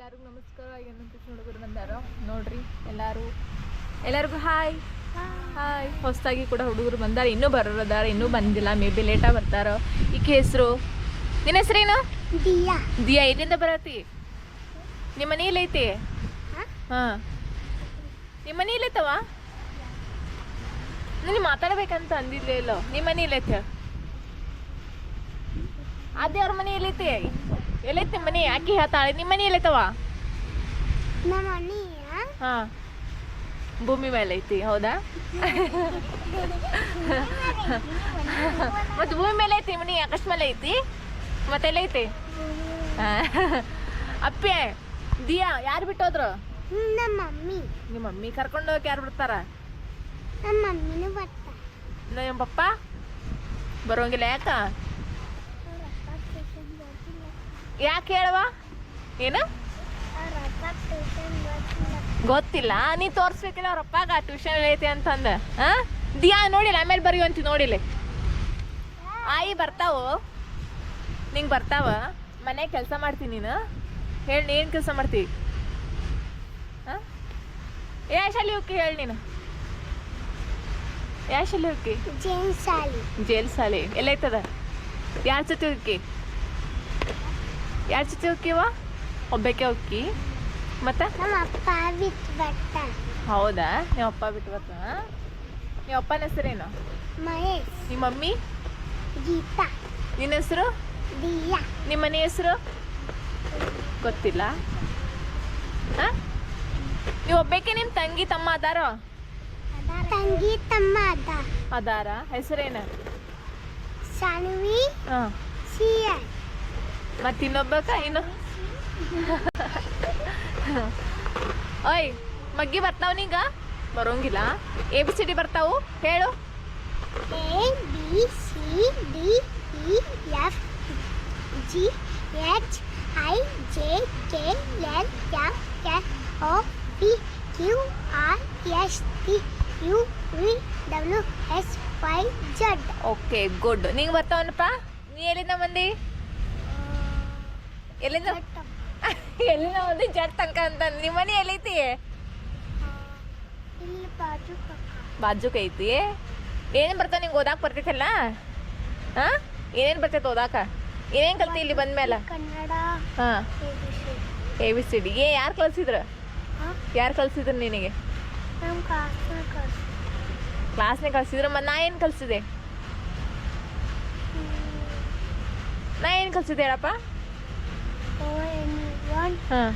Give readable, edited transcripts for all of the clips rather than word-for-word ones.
ಎಲ್ಲರಿಗೂ ನಮಸ್ಕಾರ. ಏನು ಕೃಷ್ಣ ಹುಡುಗರು ಬಂದಾರ ನೋಡ್ರಿ. ಎಲ್ಲರಿಗೂ ಹಾಯ್ ಹಾಯ್. ಹೊಸದಾಗಿ ಕೂಡ ಹುಡುಗರು ಬಂದಾರ, ಇನ್ನೂ ಬರೋದಾರ, ಇನ್ನೂ ಬಂದಿಲ್ಲ, ಮೇ ಬಿ ಲೇಟಾಗಿ ಬರ್ತಾರ. ಈಕೆ ಹೆಸರು, ನಿನ್ನ ಹೆಸರೇನು? ದಿಯಾ. ದಿಯಾ. ಎಲ್ಲಿಂದ ಬರತ್ತಿ? ನಿಮ್ಮ ಮನೇಲಿ ಐತಿ? ಹಾಂ, ನಿಮ್ಮ ಮನೇಲಿ ಐತವ? ನೀನು ಮಾತಾಡ್ಬೇಕಂತ ಅಂದಿದ್ಲೇ ಇಲ್ಲೋ. ನಿಮ್ಮ ಮನೇಲಿ ಐತೆ? ಅದೇ ಅವ್ರ ಮನೆ ಎಲ್ಲೈತಿ? ಎಲ್ಲೈತಿ ನಿಮ್ಮ ಮನೆ? ಆಕಿ ಹೇಳ್ತಾಳೆ. ನಿಮ್ಮ ಮನೆ ಎಲ್ಲೈತವ? ನಮ್ಮ ಮನೆ ಹಾಂ, ಭೂಮಿ ಮೇಲೆ ಐತಿ. ಹೌದಾ? ಮತ್ತು ಭೂಮಿ ಮೇಲೆ ಐತಿ ಮನೆ, ಆಕಾಶ ಮೇಲೆ ಐತಿ, ಮತ್ತೆಲ್ಲೈತಿ? ಅಪ್ಪೆ ದಿಯಾ ಯಾರು ಬಿಟ್ಟೋದ್ರು? ನಮ್ಮ ಮಮ್ಮಿ. ನಿಮ್ಮ ಮಮ್ಮಿ ಕರ್ಕೊಂಡು ಹೋಗಿ ಯಾರು ಬಿಡ್ತಾರ? ನಮ್ಮ ಮಮ್ಮಿನೂ ಬರ್ತಾ. ನಿಮ್ಮ ಪಪ್ಪ ಬರೋಂಗಿಲ್ಲ? ಯಾಕೆ ಹೇಳವ? ಏನು ಗೊತ್ತಿಲ್ಲ. ನೀ ತೋರಿಸ್ಬೇಕಿಲ್ಲ ಅವ್ರ ಅಪ್ಪಾಗ ಟ್ಯೂಷನ್ ಐತಿ ಅಂತಂದ. ಹಾಂ ದಿಯಾ ನೋಡಿಲ್ಲ, ಆಮೇಲೆ ಬರೆಯುವಂತಿ ನೋಡಿಲ್ಲ. ಆಯಿ ಬರ್ತಾವು, ನಿಂಗೆ ಬರ್ತಾವ. ಮನ್ಯಾಗ ಕೆಲಸ ಮಾಡ್ತೀನಿ ನೀನು. ಹೇಳಿ, ಏನು ಕೆಲಸ ಮಾಡ್ತೀವಿ? ಹಾಂ, ಯಾ ಶಾಲೆ ಹೋಗಿ ಹೇಳಿ ನೀನು. ಯಾ ಶಾಲೆ ಹೋಗಿ? ಜೇಲ್ ಶಾಲೆ ಎಲ್ಲೈತದ? ಯಾರ ಜೊತೆ ಹೋಗಿ? ಯಾರ ಜೊತೆ ಹೋಗ್ತೀವ? ಒಬ್ಬಕ್ಕೆ ಹೋಗಿ. ಮತ್ತೆ ನಮ್ಮ ಅಪ್ಪ ಬಿಟ್ಟು ಬರ್ತಾನೆ. ಹೌದಾ? ನಿಮ್ಮ ಅಪ್ಪ ಬಿಟ್ಟು ಬರ್ತಾನ? ನಿಮ್ಮ ಅಪ್ಪನ ಹೆಸರೇನು? ಮಹೇಶ್. ನಿಮ್ಮ ಮಮ್ಮಿ? ಗೀತಾ. ನಿನ್ನ ಹೆಸರು? ದಿಯಾ. ನಿಮ್ಮ ಮನೆ ಹೆಸರು ಗೊತ್ತಿಲ್ಲ? ಹಾಂ, ನೀವು ಒಬ್ಬಕ್ಕೆ ನಿಮ್ಮ ತಂಗಿ ತಮ್ಮ ಅದಾರ? ತಂಗಿ ತಮ್ಮ ಅದಾರ. ಹೆಸರೇನು? ಸಾನ್ವಿ. ಹಾಂ, ಸಿಯಾ. ಮತ್ತು ಇನ್ನೊಬ್ಬಕ? ಇನ್ನು ಓಯ್ ಮಗ್ಗಿ ಬರ್ತಾವ? ನೀಗ ಬರೋಂಗಿಲ್ಲ. ABCD ಬರ್ತಾವು, ಹೇಳು. ABCDFGHIJKLMNOPQRSTUVWXYZ. Okay, good. ನಿಂಗೆ ಬರ್ತಾವನಪ್ಪ? ನೀ ಎಲ್ಲಿಂದ ಬಂದಿ? ಎಲ್ಲಿಂದ ಎಲ್ಲಿಂದ ಬಂದಿ? ಜಡ್ ತನಕ ಅಂತ. ನಿಮ್ಮ ಮನೆ ಎಲ್ಲೈತಿ? ಬಾಜುಕ್ ಐತಿ. ಏನೇನು ಬರ್ತಾವ ನಿಂಗೆ? ಓದಾಕ ಬರ್ತೈತಲ್ಲ? ಹಾಂ, ಏನೇನು ಬರ್ತೈತೆ ಓದಾಕ? ಏನೇನು ಕಲ್ತಿ ಇಲ್ಲಿ ಬಂದ್ಮೇಲೆ? ಕನ್ನಡ. ಹಾಂ, ABCD. ಯಾರು ಕಲಿಸಿದ್ರು? ಯಾರು ಕಲಿಸಿದ್ರು ನಿನಗೆ? ನಮ್ಮ ಕ್ಲಾಸ್ನಾಗ ಕಲಿಸಿದ್ರು. ಮತ್ತು ನಾ ಏನು ಕಲಿಸಿದೆ? ನಾ ಏನು ಕಲಿಸಿದೆ ಹೇಳಪ್ಪ? ಹಾಂ,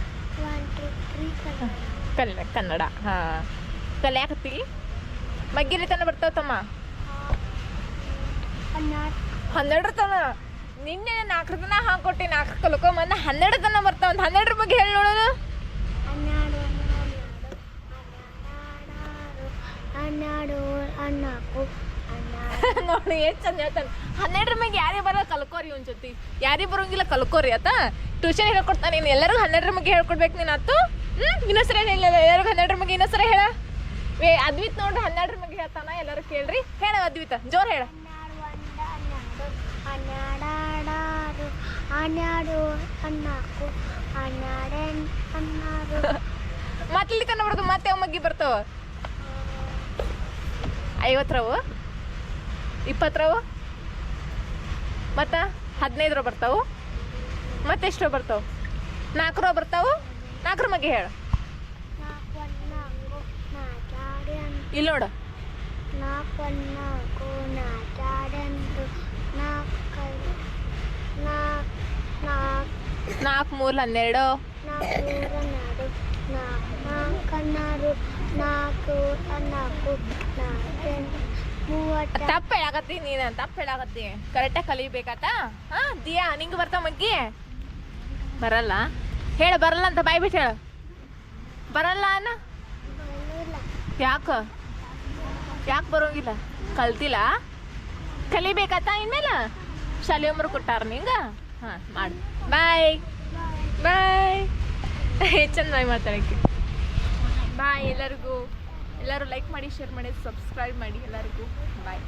ಕನ್ನಡ. ಹಾಂ, ಕಲಿಯಾಕತ್ತಿ? ಮಗ್ಗಿಲಿ ತನ ಬರ್ತಾವ ತಮ್ಮ? 12 ತನ. ನಿನ್ನೆ 4 ತನ ಹಾಕೊಟ್ಟಿ, 4 ಕಲ್ಕೊಂಬಂದ 12 ತನ ಬರ್ತಾವ. ಒಂದು 12 ಬಗ್ಗೆ ಹೇಳಿ ನೋಡೋಣ. 12 ನೋಡಿ ಎಷ್ಟು ಚಂದ ಹೇಳ್ತಾನೆ. 12 ಬಗ್ಗೆ ಯಾರೇ ಬರೋ ಕಲ್ಕೋರಿ ಒಂದು ಜೊತೆ. ಯಾರಿಗೆ ಬರೋಂಗಿಲ್ಲ ಕಲ್ಕೋರಿ ಆತ. ಟ್ಯೂಷನ್ ಹೇಳ್ಕೊಡ್ತಾನೆ. ನೀನು ಎಲ್ಲರಿಗೂ 12 ಬಗ್ಗೆ ಹೇಳ್ಕೊಡ್ಬೇಕು ನೀನು ಆತು. ಇನ್ನೊಂದ್ಸರ ಹೇಳಿಲ್ಲ ಎಲ್ಲರಿಗೂ 12 ಬಗ್ಗೆ. ಇನ್ನೊಂದ್ಸರ ಹೇಳ. ಅದ್ವಿತ್ ನೋಡ್ರಿ 12 ಬಗ್ಗೆ ಹೇಳ್ತಾನ. ಎಲ್ಲರೂ ಕೇಳ್ರಿ. ಹೇಳ ಅದ್ವಿತ, ಜೋರು ಹೇಳ. 12 ಮತ್ತೆ ಇಲ್ಲಿ ತನ ಬರ್ದು ಮತ್ತೆ ಯಾವ ಮಗ್ಗಿ ಬರ್ತಾವ? 50 ರವು, 20 ರವು, ಮತ್ತು 15 ಬರ್ತಾವು. ಮತ್ತೆಷ್ಟು ಬರ್ತಾವೆ? 4 ರೋ ಬರ್ತಾವು. 4 ಮಗ್ಗೆ ಹೇಳು. ಇಲ್ಲಿ ನೋಡು. 4 3 12. ತಪ್ಪು ಹೇಳಾಕತ್ತಿ ನೀನು, ತಪ್ಪು ಹೇಳಾಕತ್ತಿ. ಕರೆಕ್ಟಾಗಿ ಕಲಿಬೇಕಾತ. ಹಾಂ ದಿಯಾ, ನಿಂಗೆ ಬರ್ತಾವ ಮಗ್ಗಿ? ಬರಲ್ಲ ಹೇಳು. ಬರಲ್ಲ ಅಂತ ಬಾಯ್ ಬಿಟ್ಟು ಹೇಳು. ಬರಲ್ಲ ಅನ್ನ. ಯಾಕೆ ಬರೋಂಗಿಲ್ಲ? ಕಲ್ತಿಲ್ಲ? ಕಲಿಬೇಕಾತ ಇನ್ಮೇಲೆ? ಶಾಲೆ ಒಮ್ಮರು ಕೊಟ್ಟಾರ ನಿಂಗೆ? ಹಾಂ, ಮಾಡಿ. ಬಾಯ್ ಬಾಯ್. ಚಂದ ಬಾಯ್ ಮಾತಾಡೋಕ್ಕೆ. ಬಾಯ್ ಎಲ್ಲರಿಗೂ. ಎಲ್ಲರೂ ಲೈಕ್ ಮಾಡಿ, ಶೇರ್ ಮಾಡಿ, ಸಬ್ಸ್ಕ್ರೈಬ್ ಮಾಡಿ ಎಲ್ಲರಿಗೂ. ಬಾಯ್.